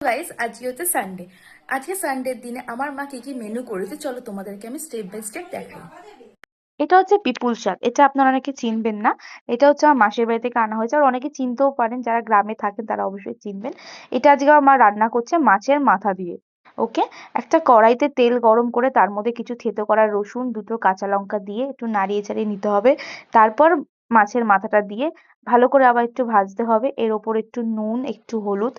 Guys, আজকে হচ্ছে Sunday. আজকে সানডের দিনে আমার মা কি কি মেনু করেছে চলো তোমাদেরকে আমি স্টেপ বাই স্টেপ দেখাই। এটা হচ্ছে পিপুল শাক। এটা আপনারা অনেকে চিনবেন না। এটা হচ্ছে আমার মাসির বাড়ি থেকে আনা হয়েছে। আর অনেকে চিনতেও পারেন, যারা গ্রামে থাকেন তারা অবশ্যই চিনবেন। এটা আজকে আমার মা রান্না করছে মাছের মাথা দিয়ে। ওকে। একটা কড়াইতে তেল গরম করে তার মধ্যে কিছু থেতো করা রসুন, দুটো কাঁচা লঙ্কা দিয়ে একটু নাড়িয়ে চাড়িয়ে নিতে হবে। তারপর মাছের মাথাটা দিয়ে ভালো করে আবার একটু ভাজতে হবে। এর ওপর একটু নুন, একটু হলুদ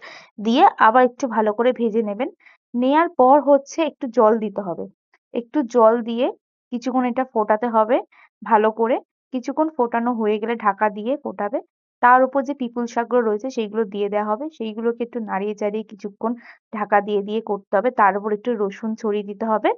দিয়ে আবার একটু ভালো করে ভেজে নেবেন। নেয়ার পর হচ্ছে একটু জল দিতে হবে। একটু জল দিয়ে কিছুক্ষণ এটা ফোটাতে হবে ভালো করে। কিছুক্ষণ ফোটানো হয়ে গেলে ঢাকা দিয়ে ফোটাবে। তার উপর যে পিপুল শাকগুলো রয়েছে সেইগুলো দিয়ে দেওয়া হবে। সেইগুলোকে একটু নাড়িয়ে চাড়িয়ে কিছুক্ষণ ঢাকা দিয়ে দিয়ে করতে হবে। তার উপর একটু রসুন ছড়িয়ে দিতে হবে।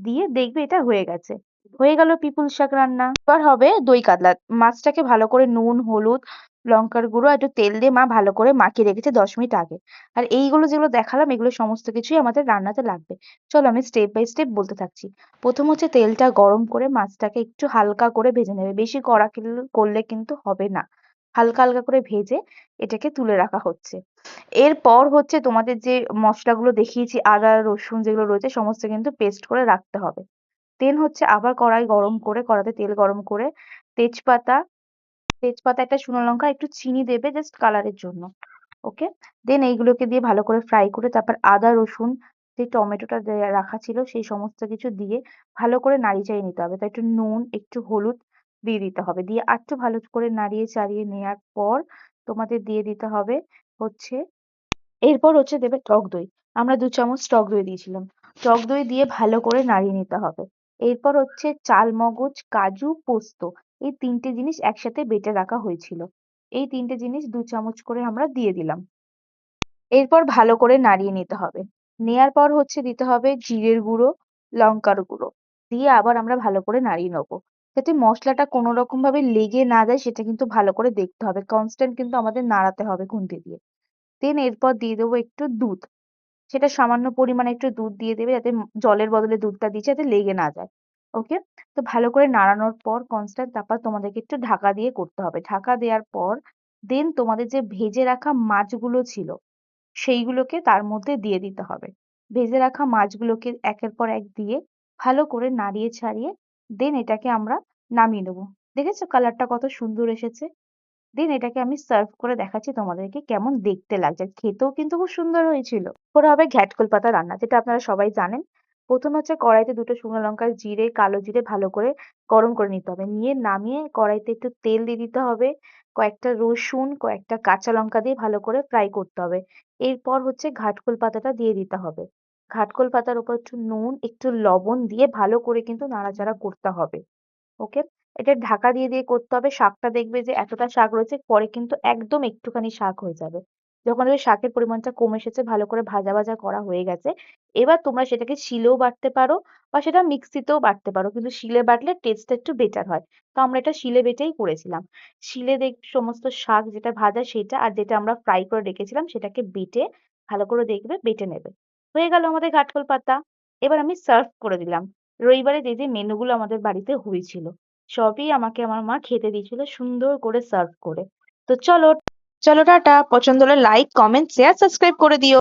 দিয়ে দেখবে এটা হয়ে গেছে। হয়ে গেল পিপুল শাক রান্না। এবার হবে দই কাতলা। মাছটাকে ভালো করে নুন, হলুদ, লঙ্কার গুঁড়ো আর একটু তেল দিয়ে মা ভালো করে মাখিয়ে রেখেছে 10 মিনিট আগে। আর এইগুলো যেগুলো দেখালাম এগুলো সমস্ত কিছুই আমাদের রান্নাতে লাগবে। চলো আমি স্টেপ বাই স্টেপ বলতে থাকছি। প্রথম হচ্ছে তেলটা গরম করে মাছটাকে একটু হালকা করে ভেজে নেবে। বেশি কড়া করলে কিন্তু হবে না। হালকা হালকা করে ভেজে এটাকে তুলে রাখা হচ্ছে। এরপর হচ্ছে তোমাদের যে মশলাগুলো দেখিয়েছি, আদা রসুন যেগুলো রয়েছে সমস্ত কিন্তু পেস্ট করে রাখতে হবে। দেন হচ্ছে আবার কড়াই গরম করে, কড়াতে তেল গরম করে তেজপাতা, একটা শুকনো লঙ্কা, একটু চিনি দেবে জাস্ট কালারের জন্য। ওকে। দেন এইগুলোকে দিয়ে ভালো করে ফ্রাই করে তারপর আদা রসুন, যে টমেটোটা রাখা ছিল সেই সমস্ত কিছু দিয়ে ভালো করে নাড়িয়ে চাড়িয়ে নিতে হবে। তাই একটু নুন, একটু হলুদ দিয়ে দিতে হবে। দিয়ে আরেকটু ভালো করে নাড়িয়ে চাড়িয়ে নেওয়ার পর তোমাদের দিয়ে দিতে হবে হচ্ছে, এরপর হচ্ছে দেবে টক দই। আমরা 2 চামচ টক দই দিয়েছিলাম। টক দই দিয়ে ভালো করে নাড়িয়ে নিতে হবে। এরপর হচ্ছে চাল মগজ, কাজু, পোস্ত, এই 3টে জিনিস একসাথে বেটে রাখা হয়েছিল। এই 3টে জিনিস 2 চামচ করে আমরা দিয়ে দিলাম। এরপর ভালো করে নাড়িয়ে নিতে হবে। নেয়ার পর হচ্ছে দিতে হবে জিরের গুঁড়ো, লঙ্কার গুঁড়ো। দিয়ে আবার আমরা ভালো করে নাড়িয়ে নেবো। যাতে মশলাটা কোনো রকম ভাবে লেগে না যায় সেটা কিন্তু ভালো করে দেখতে হবে। কনস্ট্যান্ট কিন্তু আমাদের নাড়াতে হবে খুন্তি দিয়ে। দেন এরপর দিয়ে দেবো একটু দুধ। সেটা সামান্য পরিমাণে একটু দুধ দিয়ে দেবে, যাতে জলের বদলে দুধটা দিচ্ছে যাতে লেগে না যায়। ওকে। তো ভালো করে নাড়ানোর পর কনস্ট্যান্ট, তারপর তোমাদেরকে একটু ঢাকা দিয়ে করতে হবে। ঢাকা দেওয়ার পর দেন তোমাদের যে ভেজে রাখা মাছগুলো ছিল সেইগুলোকে তার মধ্যে দিয়ে দিতে হবে। ভেজে রাখা মাছগুলোকে একের পর এক দিয়ে ভালো করে নাড়িয়ে ছাড়িয়ে দেন এটাকে আমরা নামিয়ে নেবো। দেখেছো কালারটা কত সুন্দর এসেছে? দেন এটাকে আমি সার্ভ করে দেখাচ্ছি তোমাদেরকে কেমন দেখতে লাগছে। আর খেতেও কিন্তু খুব সুন্দর হয়েছিল। পরে হবে ঘ্যাটকল পাতা রান্না, যেটা আপনারা সবাই জানেন। প্রথম হচ্ছে কড়াইতে দুটো শুকনো লঙ্কা, জিরে, কালো জিরে ভালো করে গরম করে নিতে হবে। নিয়ে নামিয়ে কড়াইতে একটু তেল দিয়ে দিতে হবে। কয়েকটা রসুন, কয়েকটা কাঁচা লঙ্কা দিয়ে ভালো করে ফ্রাই করতে হবে। এরপর হচ্ছে ঘাটকল পাতাটা দিয়ে দিতে হবে। ঘাটকল পাতার উপর একটু নুন, একটু লবণ দিয়ে ভালো করে কিন্তু নাড়াচাড়া করতে হবে। ওকে। এটা ঢাকা দিয়ে দিয়ে করতে হবে। শাকটা দেখবে যে এতটা শাক রয়েছে, পরে কিন্তু একদম একটুখানি শাক হয়ে যাবে। যখন ওই শাকের পরিমাণটা কমে এসেছে, ভালো করে ভাজা ভাজা করা হয়ে গেছে, এবার তোমরা সেটাকে শিলেও বাটতে পারো বা সেটা মিক্সিতেও বাটতে পারো, কিন্তু শিলে বাটলে টেস্টটা একটু বেটার হয়। তো আমরা এটা শিলে বেটেই করেছিলাম। শিলে সমস্ত শাক যেটা ভাজা সেটা আর যেটা আমরা ফ্রাই করে রেখেছিলাম সেটাকে বেটে ভালো করে দেখবে বেটে নেবে। হয়ে গেল আমাদের ঘাটকল পাতা। এবার আমি সার্ভ করে দিলাম। রবিবারে যে যে মেনুগুলো আমাদের বাড়িতে হয়েছিল সবই আমাকে আমার মা খেতে দিয়েছিল সুন্দর করে সার্ভ করে। তো চলো, চলো টাটা। পছন্দ হলে লাইক, কমেন্ট, শেয়ার, সাবস্ক্রাইব করে দিও।